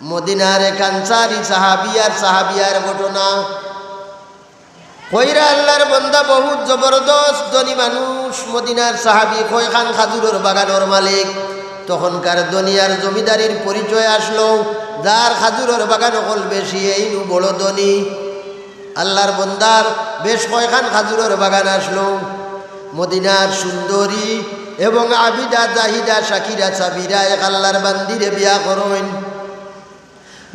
মদিনার এক আনসারী সাহাবিয়ার ঘটনা। কইরা আল্লাহর বান্দা বহুত জবরদস্ত ধনী মানুষ, মদিনার সাহাবী, কয়খান খাজুরের বাগানের মালিক। তখনকার দুনিয়ার জমিদারির পরিচয় আসলো, যার খাজুরের বাগান হল বেশি এই বড় ধনী। আল্লাহর বান্দার বেশ কয়খান খাজুরের বাগান আসলো। মদিনার সুন্দরী এবং আবিদা জাহিদা শাকিরা সাবিরা এক আল্লাহর বান্দিরে বিয়া করেন।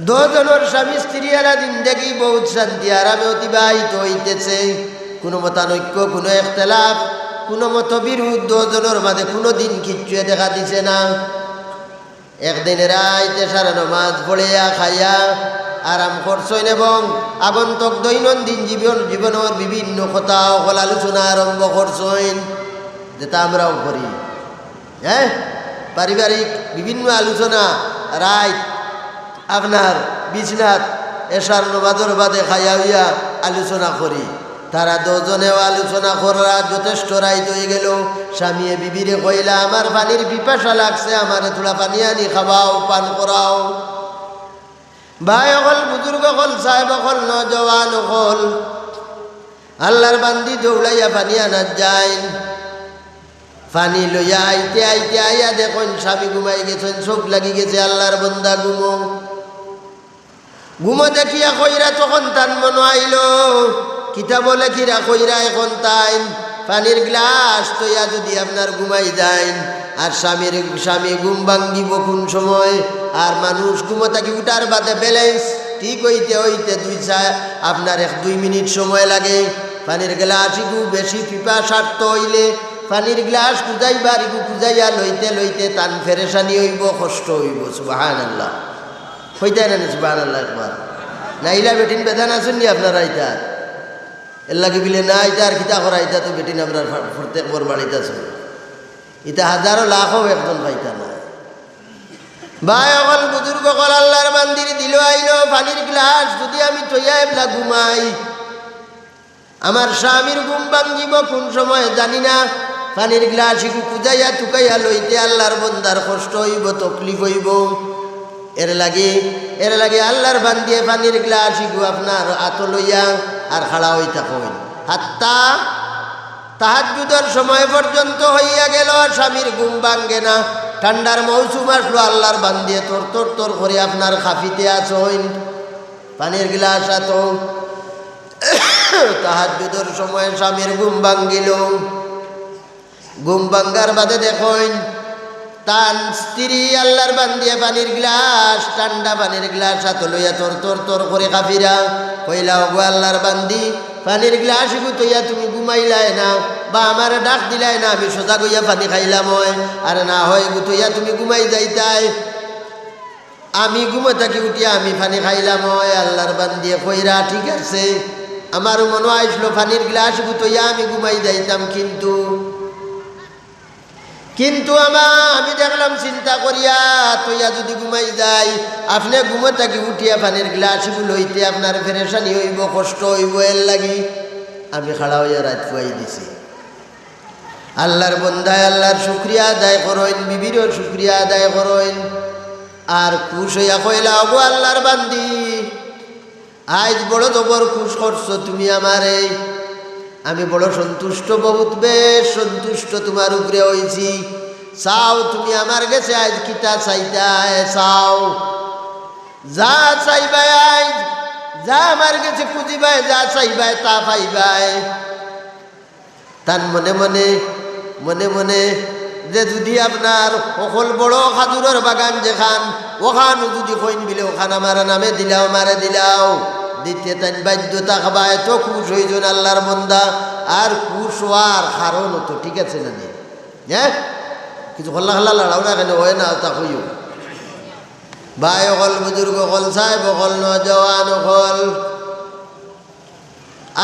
দুজনের স্বামী স্ত্রী এরা জিন্দেগি বহুত শান্তি আরামে অতিবাহিত হইতেছে। কোনো মতানৈক্য, কোনো ইখতিলাফ, কোনো মতবিরোধ দুজনের মাঝে কোনো দিন কিচ্ছু দেখা দিছে না। একদিন রাইতে সারা নমাজ পড়িয়া খাইয়া আরাম করছেন এবং আগন্তুক দৈনন্দিন জীবনের বিভিন্ন কথা অকল আলোচনা আরম্ভ করছেন, যেটা আমরাও করি। হ্যাঁ, পারিবারিক বিভিন্ন আলোচনা রাইত আপনার বিছনাত এশার নমাজের বাদে খাইয়া হইয়া আলোচনা করি। তারা দুজনেও আলোচনা করা যথেষ্ট রাইত হয়ে গেল। স্বামী বিবিরে কইলা, আমার পানির পিপাসা লাগছে, আমার থোড়া পানি আনি খাওয়াও, পান করাও। ভাই অকল, বুজুর্গ হল, সাহেব হল, নজওয়ান হল, আল্লাহর বান্দি দৌড়াইয়া পানি আনা যায়। পানি লইয়া আইতে আইয়া দেখুন স্বামী ঘুমাই গেছেন, চোখ লাগি গেছে। আল্লাহর বান্দা ঘুমো দেখিয়া কইরা তখন তার মনে আইল, কিতা বলে কিরা কইরা এখন তাই পানির গ্লাস তৈয়া যদি আপনার ঘুমাই যায়, আর স্বামী ঘুম ভাঙ্গিব কোন সময়, আর মানুষ ঘুমো থাকি উঠার বাদে ব্যালেন্স ঠিক হইতে আপনার 1-2 মিনিট সময় লাগে। পানির গ্লাস ইগু বেশি পিপাসার্থ হইলে পানির গ্লাস খুঁজাইবার ইগু খুঁজাইয়া লইতে তান ফেরেশানি হইব, কষ্ট হইব। সুবহানাল্লাহ, হইতে না সুবহানাল্লাহ একবার। নাইলা বেটিন বেদান আসুন নি আপনারা ইতা এর লাগে বিলে না ইতা আর কিতা করা, ইতা তো বেটিন আপনার প্রত্যেক বর বাড়িতে আছে, ইতা হাজারো লাখও একজন পাইতা না। ভাই অকল, বুজুর্গ কল, আল্লাহর বান্দির দিল আইল পানির গ্লাস যদি আমি তৈয়া এবলা ঘুমাই, আমার স্বামীর ঘুম ভাঙ্গিব কোন সময় জানি না। পানির গ্লাস ইকু খুঁজাইয়া টুকাইয়া লইতে আল্লাহর বন্দার কষ্ট হইব, তকলিফ হইব। এর লাগে আল্লাহর বান্দিয়ে পানির গ্লাস ইগু আপনার আত লইয়া আর খাড়া হই থাকেন, হাত্তা তাহাজ্জুদের সময় পর্যন্ত হইয়া গেল, স্বামীর ঘুম ভাঙ্গে না। ঠান্ডার মৌসুম আসলো, আল্লাহর বান্দিয়ে তোর করে আপনার খাফিতে আছেন, পানির গ্লাস আত। তাহাজ্জুদের সময় স্বামীর ঘুম ভাঙ্গিল। ঘুম ভাঙ্গার বাদে দেখেন তান স্ত্রী আল্লাহর বান্দিয়ে পানির গ্লাস, ঠান্ডা পানির গ্লাস হাত লইয়া তোর করে কাফিরা কইলা, ওগো আল্লাহর বান্দি, পানির গ্লাস ইগু তৈয়া তুমি ঘুমাইলাই না, বা আমার ডাক দিলাই না, আমি সোজা গইয়া পানি খাইলাম হয়, আর না হয় গু তৈয়া তুমি ঘুমাই যাইতাই, আমি ঘুমে থাকি উঠিয়া আমি পানি খাইলাম হয়। আল্লাহর বান্দিয়ে কইরা, ঠিক আছে, আমারও মনে আসলো পানির গ্লাস ইগু তৈয়া আমি ঘুমাই যাইতাম, কিন্তু আমি দেখলাম চিন্তা করিয়া তৈয়া যদি ঘুমাই যাই, আপনি ঘুমে থাকি উঠিয়া পানির গ্লাসগুলো লইতে আপনার ফেরেশানি হইব, কষ্ট হইব, এর লাগি আমি খাড়া হইয়া রাত ফুয়াই দিছি। আল্লাহর বন্দায় আল্লাহর শুকরিয়া আদায় করেন, বিবিরও শুকরিয়া আদায় করেন, আর খুশ হইয়া কইলা, ওগো আল্লাহর বান্দি, আজ বড় জবর খুশ করছো তুমি আমারে, আমি বড় সন্তুষ্ট, বহুত বেশ সন্তুষ্ট তোমার উপরে হয়েছি। চাও তুমি আমার কাছে আজ কিতা চাইতায়, চাও যা চাইবাই, আজ যা আমার কাছে খুঁজিবাই, যা চাইবাই তা পাইবাই। তার মনে মনে যে যদি আপনার অকল বড় খাজুরের বাগান যেখান, ওখানে যদি কইন বিলে ওখান আমার নামে দিলাও, মারে দিলাও, দিতে তাই বাধ্যতা খাবা, এত খুশ হইজন আল্লাহর বন্দা। আর খুশ হওয়ার কারণ তো ঠিক আছে না, হ্যাঁ, কিছু হল্লা লড়াও না, কেন হয় না তা হইও। ভাই অকল, বুজুর্গ অকল, সাহেব অকল, নজওয়ান অকল,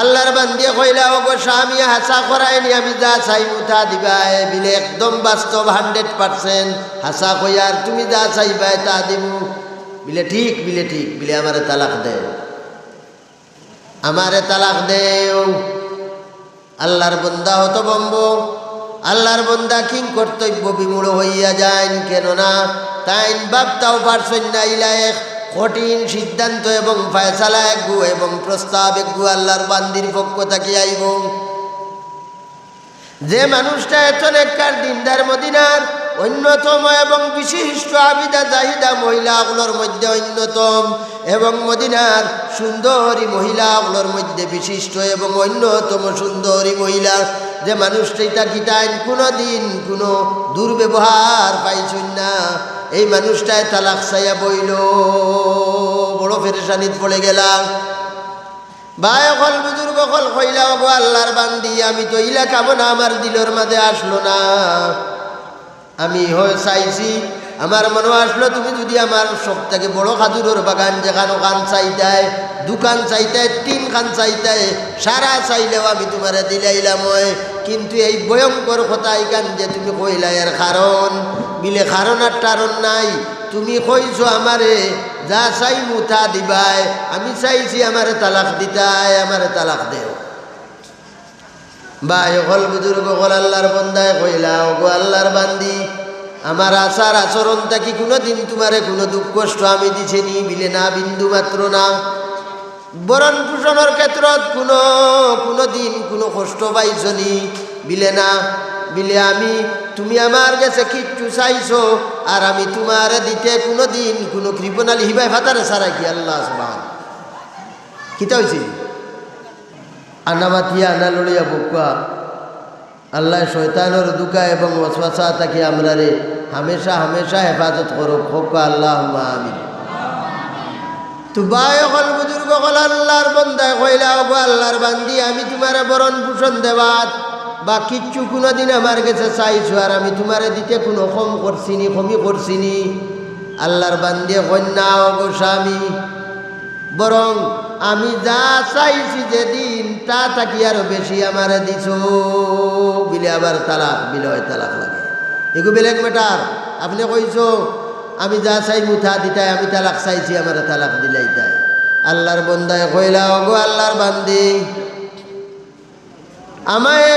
আল্লাহর বান্দিয়ে কইলা, ওগো স্বামী, হাসা করায়নি, আমি যা চাই মুঠা দিবাই, বিলে একদম বাস্তব 100% হাসা কইয়ার তুমি যা চাইবাই তা দিমু। বিলে ঠিক, বিলে আমারে তালাক দেও, আমারে তালাক দেও। আল্লাহর বন্দা হতভম্ব, আল্লাহর বন্দা কিং কর্তব্য বিমূঢ় হইয়া যায়, কেননা তাইন বাপটাও পারছেন না ইলায়েক কঠিন সিদ্ধান্ত এবং ফয়সালা একগু এবং প্রস্তাব একগু আল্লাহর বান্দির পক্ষ থেকে আইব। যে মানুষটা এত নেককার দিনদার মদিনার অন্যতম এবং বিশিষ্ট আবিদা জাহিদা মহিলাগুলোর মধ্যে অন্যতম এবং মদিনার সুন্দরী মহিলাগুলোর মধ্যে বিশিষ্ট এবং অন্যতম সুন্দরী মহিলা, যে মানুষটা কিতাইন কোনো দিন কোনো দুর্ব্যবহার পাইছেন না, এই মানুষটায় তালাক চাইয়া বইল, বড় পেরেশানিত পড়ে গেলাম। ভাই হল বুজুর্গ হল কইলা গো আল্লাহর বান্দি, আমি তো ইলা কামনা আমার দিলের মাঝে আসলো না। আমি হয় চাইছি, আমার মনে আসলো তুমি যদি আমার সব থেকে বড় খাজুরের বাগান যেখানে খান চাইতায়, দোকান চাইতায়, 3 খান চাইতায়, সারা চাইলেও আমি তোমার দিলাইলাম হয়। কিন্তু এই ভয়ঙ্কর কথা এইখান যে তুমি কইলা এর কারণ মিলে কারণ আর টারণ নাই। তুমি কইছো আমারে যা চাই মুথা দিবাই, আমি চাইছি আমারে তালাক দিতাই, আমারে তালাক দেও। ভাই হল বুজুর্গ হল আল্লাহর বন্দায় কইলা গো আল্লাহর বান্দি, আমার আচার আচরণ থাকি কোনোদিন তোমারে কোনো দুঃখ কষ্ট আমি দিছেনি বিলে না, বিন্দু মাত্র না। বরণ পোষণের ক্ষেত্রত কোনো দিন কোনো কষ্ট পাইছনি বিলে না, বিলে আমি তুমি আমার কাছে কিচ্ছু চাইছো আর আমি তোমার দিতে কোনো দিন কোনো কৃপণালী হিবাই ফাতারে সারা কি আল্লাহ সুবহান কিতা হয়েছি আনামাতিয়া আনা লড়িয়া বুকা আল্লাহ শয়তানের দুকা এবং ওয়াসওয়াসা থেকে আমরা রে হামেশা হামেশা হেফাজত করো হোক আল্লাহ আমিন। তো ভাই হল বুজুর্গ হল আল্লাহর বন্দায় কইলা গো আল্লাহর বান্দি, আমি তোমার বরণ পোষণ দেবাত বা কিচ্ছু কোনোদিন আমার কাছে চাইছো আর আমি তোমারে দিতে কোনো কমি করছিনি। আল্লাহর বান্দি কন্যা গো স্বামী, বরং আমি যা চাইছি যেদিন তা থাকি আরো বেশি আমারে দিছো বিলে আবার তালাক বিলে হয় তালাক লাগে, এগু বেলেগ ম্যাটার। আপনি কইছো আমি যা চাই মুথা দিতাই, আমি তালাক চাইছি আমারে তালাক দিলাই তাই। আল্লাহর বন্দায় কইলা গো আল্লাহর বান্দি, আমায়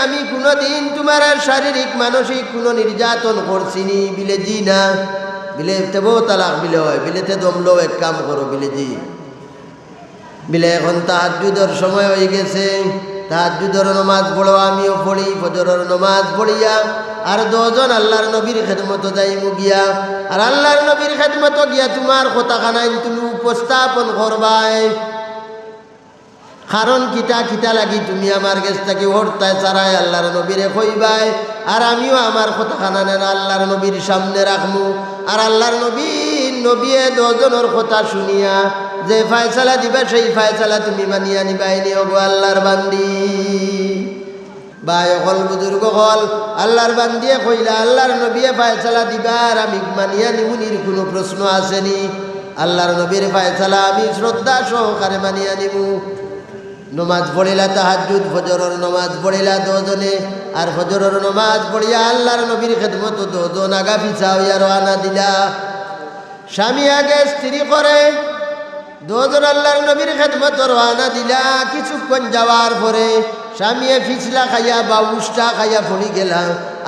আমি কোনোদিন তোমার শারীরিক মানসিক কোনো নির্যাতন করছিনি বিলে জি না, বিলে তেবো তালাক বিলে হয়, বিলেতে দমলো এক কাম করো বিলে জি। বিলে এখন তাহাজ্জুদের সময় হয়ে গেছে, তাহাজ্জুদের নমাজ পড়ো, আমিও পড়ি, ফজরের নমাজ পড়িয়া আর 2 জন আল্লাহর নবীর খেদমত যাইমু গিয়া, আর আল্লাহর নবীর খেদমত গিয়া তোমার কথাখানাইন তুমি উপস্থাপন করবাই। কারণ কিতা লাগি তুমি আমার গেছটাকে হরতায় চারাই আল্লাহর নবীরে কইবাই, আর আমিও আমার কথাখানা আল্লাহর নবীর সামনে রাখমু। আর আল্লাহর নবীয়ে 2 জনের কথা শুনিয়া যে ফায়সালা দিবা সেই ফায়সালা তুমি মানিয়া নিবাইনি ওগো আল্লাহর বান্দি। ভাই হল বুজুর্গ হল আল্লাহর বান্দিয়ে কইলা আল্লাহর নবীয়ে ফায়সালা দিবার আমি মানিয়া নিমুনির কোনো প্রশ্ন আসেনি। আল্লাহর নবীর ফায়সালা আমি শ্রদ্ধা সহকারে মানিয়া নিমু। নমাজ পড়িলা তাহাজ্জুদ ফজরের নমাজ পড়িলা 2 জনে, আর ফজরের নমাজ পড়িয়া আল্লাহর নবীর খেদমত 2 জন আগা পিছা হইয়া রওনা দিলা। স্বামী আগে স্ত্রী করে 2 জন আল্লাহর নবীর খেদমত রওনা দিলা। কিছুক্ষণ যাওয়ার পরে স্বামীয়ে ফিসলা খাইয়া বা উষ্টা খাইয়া পড়ি গেলা,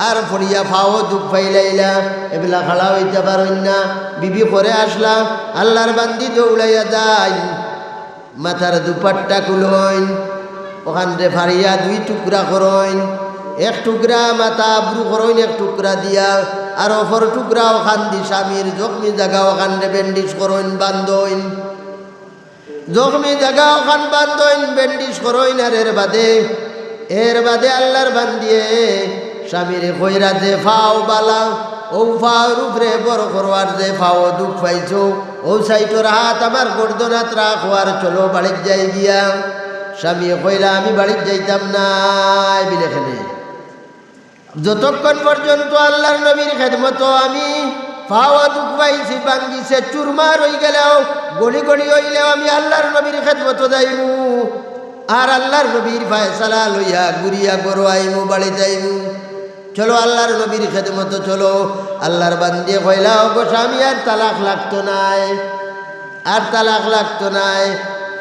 আর পড়িয়া ফাও দুঃখ পাইলাইলা, এবেলা খাড়া হইতে পারেন না। বিবি করে আসলা, আল্লাহর বান্দি দৌড়াইয়া যায়, মাথার দুপাট্টা খুলইন, ওখান রে ফাড়িয়া 2 টুকরা করইন, 1 টুকরা মাথা আব্রু করইন 1 টুকরা দিয়া, আর অপর টুকরা ওখান দি স্বামীর জখমি জায়গা ওখান রে ব্যান্ডিজ করইন বান্ধইন, জখমি জায়গা ওখান বান্ধইন ব্যান্ডিজ করইন। আর এর বাদে আল্লাহর বান্দিয়ে স্বামীরে কইরা যে ফাও বালা ও ফাওর উপরে বড় করবার যে ফাও দুঃখ পাইছো ও সাইটোর হাত আমার গর্দনাত রাখো আর চলো বাড়ির যাই গিয়া। স্বামী কইলা আমি বাড়ির যাইতাম না বিলে খেলে, যতক্ষণ পর্যন্ত আল্লাহর নবীর খেদমত আমি ফাওয়া দুঃখ পাইছি ভাঙ্গিছে চুরমার হয়ে গেলেও গড়ি গড়ি হইলেও আমি আল্লাহর নবীর খেদমত যাইমু, আর আল্লাহর নবীর ফায়সালা লইয়া ঘুরিয়া গরো আইমু বাড়ি যাইমু। চলো আল্লাহর নবীর খেদমত চলো। আল্লাহর বান্দিয়ে কইলা গো স্বামী আর তালাক লাগতো নাই, আর তালাক লাগতো নাই।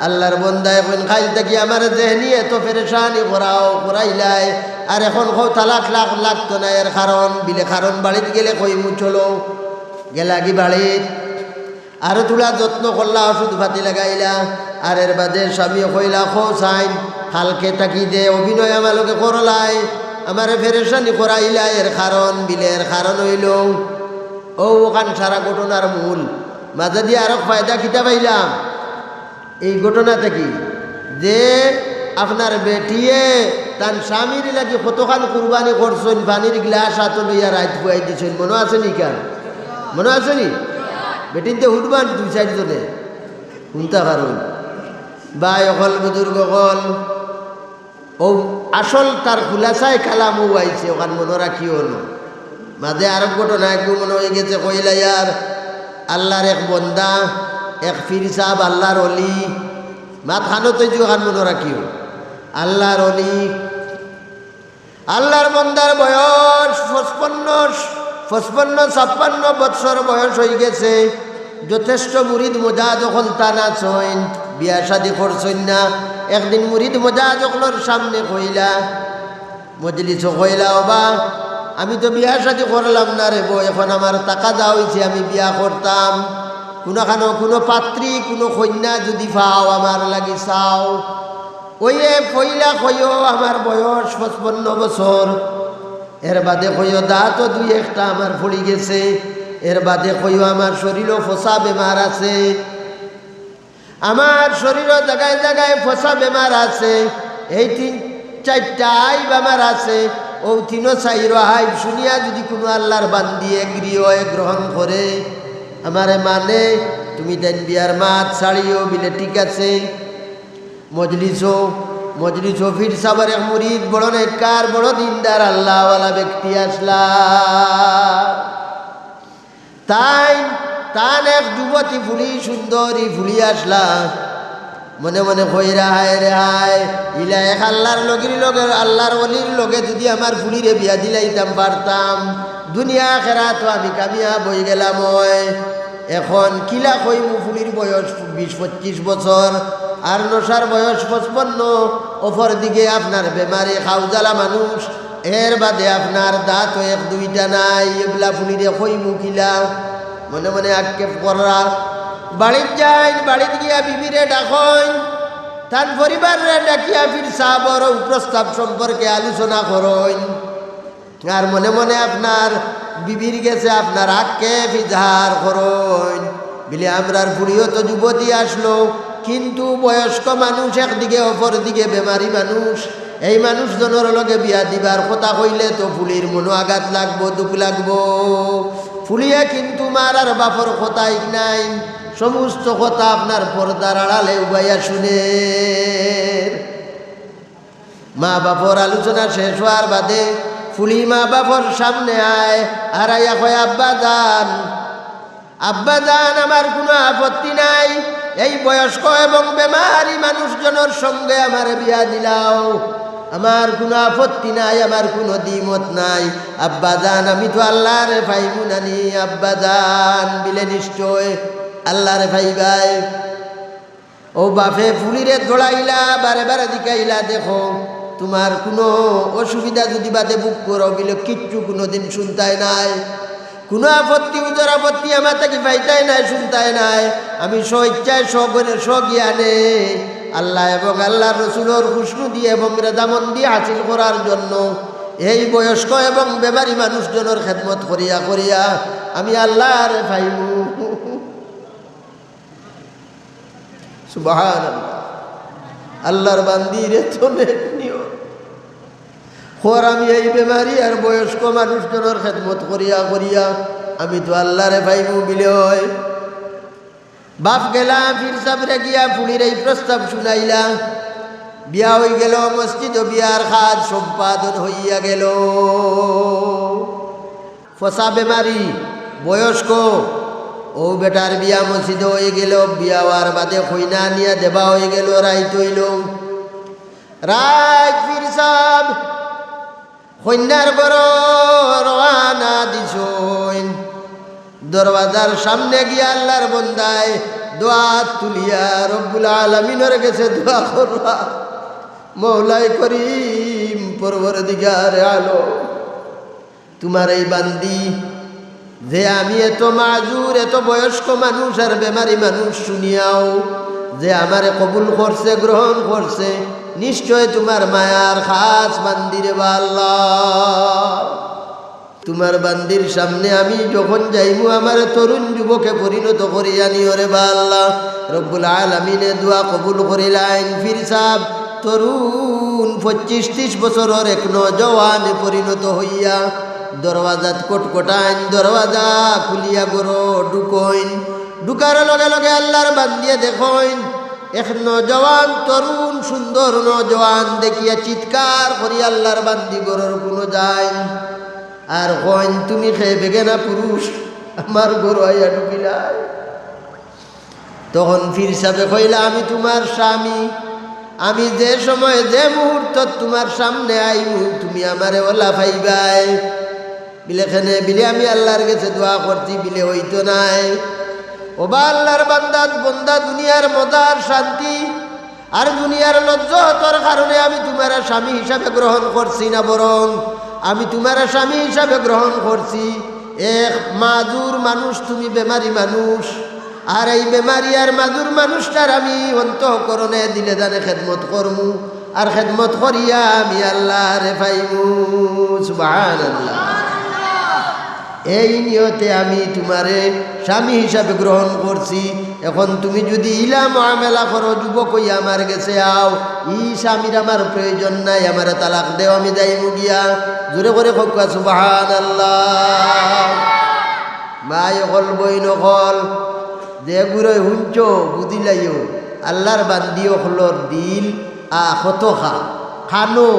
আল্লাহর বন্দা এখন খাইল থাকি আমার জেহনি এত পেরেশানি করাইলাই, আর এখন তালাক লাগতো না। এর কারণ বিলে কারণ বাড়িতে গেলে কইমু চলো। গেলা কি বাড়িত আরো তুলা যত্ন করলা, ওষুধ পাতি লাগাইলা, আর এর বাদে স্বামী কইলা খো সাইন হালকে তাকি দে অভিনয় আমালোকে করলাই, আমারে ফেরেশানি করাইলা। এর কারণ বিলের কারণ হইল ও ওখান সারা ঘটনার মূল মাঝে দিয়ে আরো ফায়দা খিতা পাইলাম এই ঘটনা থেকে, যে আপনার বেটিয়ে তার স্বামীর লাগি কতখান কুরবানি করছেন, পানির গ্লাস হাত লইয়া রাত বুয়াই দিছেন, মনে আছে নি? কার মনে আছে নি? বেটিনতে হুটবান 2-4 জনে শুনতে পারুন বা অকল বুজুর্গ কল ও আসল তার খুলাসায় কালামও আইছে, ওখান মনে রাখিও না। মাঝে আরো ঘটনা একটু মনে হয়ে গেছে, কইলা ইয়ার আল্লাহর এক বন্দা, এক ফির সাহেব, আল্লাহর অলি, মাত খানো তো ওখান মনে রাখিও। আল্লাহর অলি, আল্লাহর বন্দার বয়স 55-56 বৎসর বয়স হয়ে গেছে। যথেষ্ট মুরিদ মজা যখন টানা ছইন, বিয়া শাদি করছেন না। একদিন মুরিদ মজা যখনের সামনে কইলা, মজলিস কইলা, ওবা আমি তো বিয়া শাদি করলাম না রে বউ, এখন আমার টাকা দেওয়া হয়েছে, আমি বিয়া করতাম, কোনোখানো কোনো পাত্রী কোনো কন্যা যদি পাও আমার লাগি চাও। ওইয়ে পইলা কইও আমার বয়স 55 বছর, এর বাদে কইও দাঁতও 2-1টা আমার পড়ি গেছে, এর বাদে কইও আমার শরীরও ফসা বেমার আছে, আমার শরীরও জায়গায় জায়গায় ফসা বেমার আছে, এই 3-4টাই বেমার আছে। ও 3-4 হাই শুনিয়া যদি কোনো আল্লাহর বান্দি গৃহ গ্রহণ করে আমারে মানে, তুমি দেন বিয়ার মাত ছাড়িও বিলে, ঠিক আছে। মজলিসও ফির সাবার এক মুরিদ বড় নেককার বড় দিনদার আল্লাহওয়ালা ব্যক্তি আসলা, তাই তান এক যুবতী ফুলি সুন্দরী ফুলি আসলা। মনে মনে কইরা হায় রে হায়, ইলা এক আল্লাহর লগির লগে, আল্লাহর অলির লগে যদি আমার ফুলিরে বিয়া দিলাইতাম পারতাম, দুনিয়া খেরা তো আমি কামিয়া বই গেলাম। এখন কিলা কইমু, ফুলির বয়স 20-25 বছর আর নশার বয়স 55, অপর দিকে আপনার বেমারে খাউজালা মানুষ, এর বাদে আপনার দাঁত 1-2টা নাই, এগুলা ফুলিরে কইমু কিলা? মনে মনে আক্ষেপ করা। বাড়ির যাই, বাড়িতে গিয়া বিবিরে ডাকইন, তার পরিবারে ডাকিয়া ফির সাবর প্রস্তাব সম্পর্কে আলোচনা করইন, আর মনে মনে আপনার বিবির গেছে আপনার আক্ষেপ ইজহার করইন। বিলে আমরার ফুড়িও তো যুবতী আসলো, কিন্তু বয়স্ক মানুষ একদিকে, অপর দিকে বেমারি মানুষ, এই মানুষজনের লগে বিয়া দিবার কথা কইলে তো ফুলির মনো আঘাত লাগবো, দুঃখ লাগবো। ফুলিয়া কিন্তু মার আর বাপর কথাই নাই, সমস্ত কথা আপনার পর্দার আড়ালে উবাইয়া শুনে। মা বাপর আলোচনা শেষ হওয়ার বাদে ফুলি মা বাপর সামনে আয়, আর আইয়া কয়, আব্বা জান আমার কোনো আপত্তি নাই, এই বয়স্ক এবং বেমারি মানুষজনের সঙ্গে আমার বিয়া দিলাও, আমার কোনো আপত্তি নাই, আমার কোনো দ্বিমত নাই। আব্বা জান আমি তো আল্লাহরে পাইমু নানি, আব্বা জান বিলে নিশ্চয় আল্লাহরে পাইবাই। ও বাপে ফুলিরে দৌড়াইলা, বারে বারে দিকাইলা, দেখো তোমার কোনো অসুবিধা যদি বাদে বুক করো বিলে কিচ্ছু কোনোদিন শুনতাই নাই, কোনো আপত্তি উজর আপত্তি আমার তাকে পাইতাই নাই, শুনতাই নাই। আমি স্বইচ্ছায় স্বজ্ঞানে আল্লাহ এবং আল্লাহর রসুলের খুশনু দিয়ে এবং রেজামন্দি হাসিল করার জন্য এই বয়স্ক এবং বেমারি মানুষজনের খেদমত করিয়া করিয়া আমি আল্লাহর পাইমু। সুবহানাল্লাহ, আল্লাহর বান্দির এত নেক নিয়ত, খোর আমি এই বেমারি আর বয়স্ক মানুষজনের খেদমত করিয়া করিয়া আমি তো আল্লাহরে পাইমু বিলে হয়। বাপ গেলা ফির সাবরে গিয়া ফুলির এই প্রস্তাব শুনাইলা, বিয়া হয়ে গেল, মসজিদ বিয়ার কাজ সম্পাদন হইয়া গেল। ফসা বেমারি বয়স্ক ও বেটার বিয়া মসজিদ হয়ে গেল, বিয়া হওয়ার বাদে কইনা নিয়া দেবা হয়ে গেল, রাইত হইল। রাইত ফির সাব কন্যার বড় রওয়ানা দিছইন, দরওয়াজার সামনে গিয়া আল্লাহর বন্দায় দোয়া তুলিয়া রব্বুল আলামিনের কাছে দোয়া করবা, মওলাই করিম পরবর্তীগার আলো, তোমার এই বান্দি যে আমি এত মাজুর, এত বয়স্ক মানুষ আর বেমারি মানুষ শুনিয়াও যে আমারে কবুল করছে, গ্রহণ করছে, নিশ্চয় তোমার মায়ার খাস বান্দিরে বা আল্লাহ। তোমার বান্দির সামনে আমি যখন যাইমু আমার তরুণ যুবকে পরিণত করিয়া নিও রে বা আল্লাহ। রব্বুল আলামিনে দোয়া কবুল করিলেন। ফির সাহেব তরুণ 25-30 বছরের এক নজওয়ানে পরিণত হইয়া দরওয়াজাত কটকটাইন, দরওয়াজা খুলিয়া গরো ঢুকইন। ঢুকার লগে লগে আল্লাহর বান্দিয়ে দেখইন এক নজওয়ান, তরুণ সুন্দর নজওয়ান দেখিয়া চিৎকার করি আল্লাহর বান্দি গরর কোনো যাইন আর কইন, তুমি খেয়ে বেগেনা পুরুষ আমার গরু আইয়া ঢুকিলাই। তখন ফির সাহেবে কইলা, আমি তোমার স্বামী, আমি যে সময় যে মুহূর্ত তোমার সামনে আইমু তুমি আমারে ওলা পাইবাই। বিলেখানে বিলে আমি আল্লাহর কাছে দোয়া করছি, বিলে হইতো নাই। ওবা আল্লাহর বান্দাত বন্দা, দুনিয়ার মজার শান্তি আর দুনিয়ার লজ্জতর কারণে আমি তোমার স্বামী হিসাবে গ্রহণ করছি না, বরং আমি তোমার স্বামী হিসাবে গ্রহণ করছি এক মাজুর মানুষ, তুমি বেমারি মানুষ। আর এই বেমারি আর মাজুর মানুষটার আমি অন্তঃকরণে দিলে দানে খেদমত করমু, আর খেদমত করিয়া আমি আল্লাহরে পাইমু। সুবহানাল্লাহ। এই নিয়তে আমি তোমারে স্বামী হিসাবে গ্রহণ করছি। এখন তুমি যদি ইলা মুআমেলা করো, যুবক হইয়া আমার গেছে আও, ই স্বামীর আমার প্রয়োজন নাই, আমার তালাক দেও, আমি যাইমু গিয়া। জোরে করে কইবা সুবহানাল্লাহ। মাই হল বইন হল যে গুরো হুঞ্চ বুঝিলাইও আল্লাহর বান্দিও হলর দিল কত খানো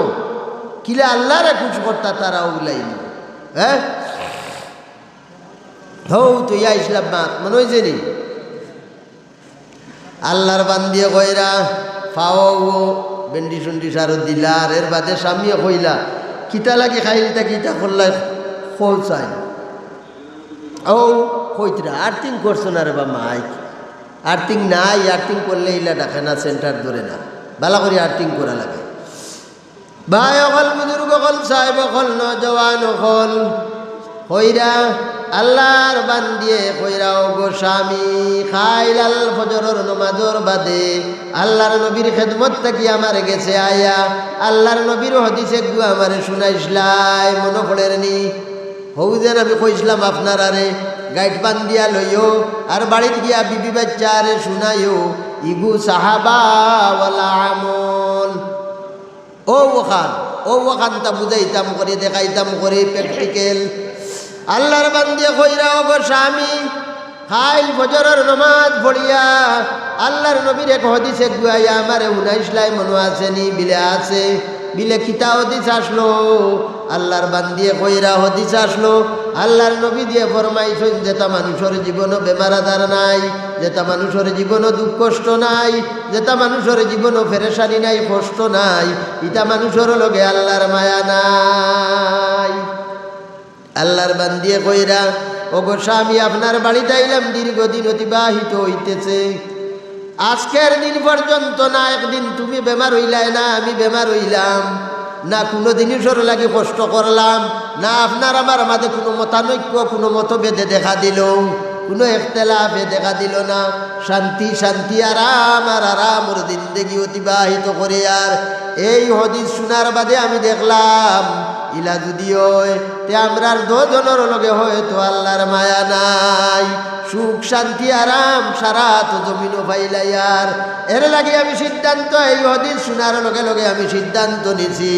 কিলে আল্লাহরে খুশ করতা তারা উলাইল। হ্যাঁ হৌ তো ইয়া ইসলাম মাত মনে হয়েছে নি আল্লাহর বান্দিয়ে কইরা ফাও বেন্ডি সুন্ডি সারো দিলা। আর এর বাদে স্বামীও কইলা কিতা লাগে খাইলটা কিতা করলা খোঁচাই ও কইতরা আর্থিং করছো না রে বা মাইক, আর্থিং নাই, আর্থিং করলে ইলা ডাকে না, সেন্টার ধরে না, ভালো করে আর্থিং করা লাগে। ভাই অকল বুজুর্গ অকল সাহেব অকল নজওয়ান অকল কইরা আল্লাহর বান্দিয়ে কইরাও গো স্বামী খাইলাল ফজরের নমাজর বাদে আল্লাহর নবীর খেদমত থাকি আমার গেছে আয়া আল্লাহর নবীর হদিসে গু আমারে শুনাইসলাই, মনে পড়ের নি? হৌ যেন আমি কইসলাম আপনার আরে গাইড পান দিয়া লইও আর বাড়িতে গিয়া বিবি বাচ্চা আরে শুনাইও ইগু সাহাবা ওয়ালা আমল। ও ওখান তা বুঝাইতাম করে দেখাইতাম করে প্র্যাকটিক্যাল। আল্লাহর বান্দিয়ে কইরা ও গো স্বামী খাইল ফজরের নামাজ পড়িয়া আল্লাহর নবীর এক হদিসে গুয়াইয়া আমারে উনাইসলাই, মনে আসেনি? বিলে আছে। বিলে খিতা হদিস আসলো, আল্লাহর বান্দিয়ে কইরা হদিস আসলো, আল্লাহর নবী দিয়ে ফরমাইছেন যেটা মানুষের জীবনও বেমার আজার নাই, যেটা মানুষের জীবনও দুঃখ কষ্ট নাই, যেটা মানুষের জীবনও ফেরেশানি নাই, কষ্ট নাই, ইটা মানুষের লগে আল্লাহর মায়া নাই। আল্লাহর বান্দিয়ে কইরা ও গো স্বামী আপনার বাড়িতে আইলাম, দীর্ঘদিন অতিবাহিত হইতেছে, আজকের দিন পর্যন্ত না একদিন তুমি বেমার হইলাই না আমি বেমার হইলাম না, কোনো জিনিসের লাগে কষ্ট করলাম না, আপনার আমার মাঝে কোনো মতানৈক্য কোনো মতভেদে দেখা দিল, কোনো ইখতিলাফে দেখা দিল না, শান্তি শান্তি আরাম আর আরামর জিন্দেগি অতিবাহিত করে। আর এই হদিস শোনার বাদে আমি দেখলাম ইলা যদি হয় তে আমরার দুজনের লগে হয়তো আল্লাহর মায়া নাই, সুখ শান্তি আরাম সারা তো জমিনও পাইলাই। আর এর লাগে আমি সিদ্ধান্ত, এই হদিস শোনার লগে লগে আমি সিদ্ধান্ত নিছি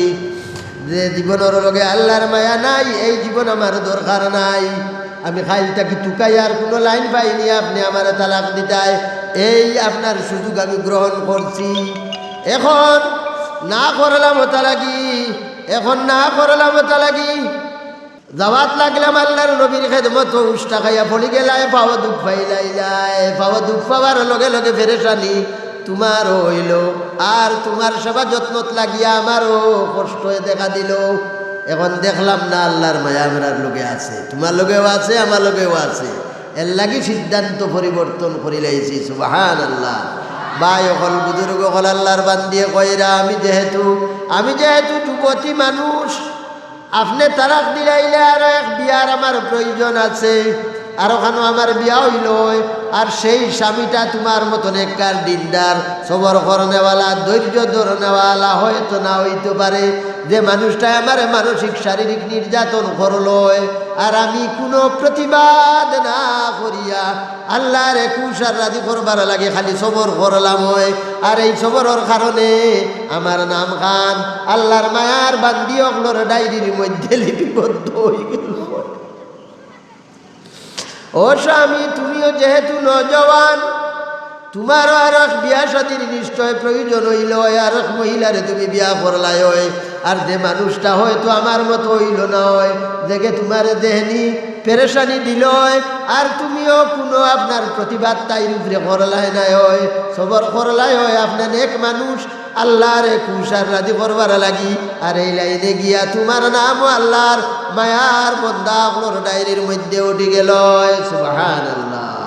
যে জীবনের লগে আল্লাহর মায়া নাই, এই জীবন আমার দরকার নাই। আমি খাইলটাকে টুকাই আর কোনো লাইন পাইনি, আপনি আমার তালাক দিতায়, এই আপনার সুযোগ আমি গ্রহণ করছি। এখন না করলাম ওটা লাগি, এখন না করলাম ওটা লাগি যাওয়াত লাগলাম আল্লাহর নবীর খেদমত, উষ্টা খাইয়া পড়ি গেলায়, পাওয়া দুঃখ পাইলাই, পাওয়া দুঃখ পাওয়ার লগে লগে ফেরেশানি তোমার হইল, আর তোমার সেবা যত্নত লাগিয়া আমারও কষ্ট দেখা দিল। এখন দেখলাম না আল্লাহর মায়া আমার লোকে আছে, তোমার লোকেও আছে, আমার লোকেও আছে, এর লাগি সিদ্ধান্ত পরিবর্তন করি লাইছি। সুবহানাল্লাহ। ভাই অকল বুজুর্গ অকল আল্লাহর বান্দিয়ে কইরা আমি যেহেতু যুবতী মানুষ, আপনি তারাক দিলাইলে আরো এক বিয়ার আমার প্রয়োজন আছে, আর ওখানে আমার বিয়া হইল, আর সেই স্বামীটা তোমার মতন একবার দিনদার সবর করনেওয়ালা ধৈর্য ধরনেওয়ালা হয়তো না হইতে পারে, যে মানুষটা আমার মানসিক শারীরিক নির্যাতন করলো, আর আমি কোনো প্রতিবাদ না করিয়া আল্লাহর একুশার রাজি করবার লাগে খালি সবর করলাম, আর এই সবরের কারণে আমার নাম খান আল্লাহর মায়ার বান্দি অগলোর ডায়েরির মধ্যে লিপিবদ্ধ হয়ে গেল। ও স্বামী, তুমিও যেহেতু নজওয়ান, তোমারও আর এক বিয়া শাদীর নিশ্চয় প্রয়োজন হইল, আর এক মহিলারে তুমি বিয়া করলাই হয়, আর যে মানুষটা হয়তো আমার মতো হইল না হয়, দেখে তোমার দেহনি পেরেশানি দিল, আর তুমিও কোনো আপনার প্রতিবাদ তাই উপরে করলাই নাই হয়, সবর করলাই হয়, আপনার এক মানুষ আল্লাহর কুশার রাজি করবার লাগি, আর এই লাইনে গিয়া তোমার নামও আল্লাহর মায়ার বন্দা আপনার ডায়েরির মধ্যে উঠে গেল। সুবহানাল্লাহ।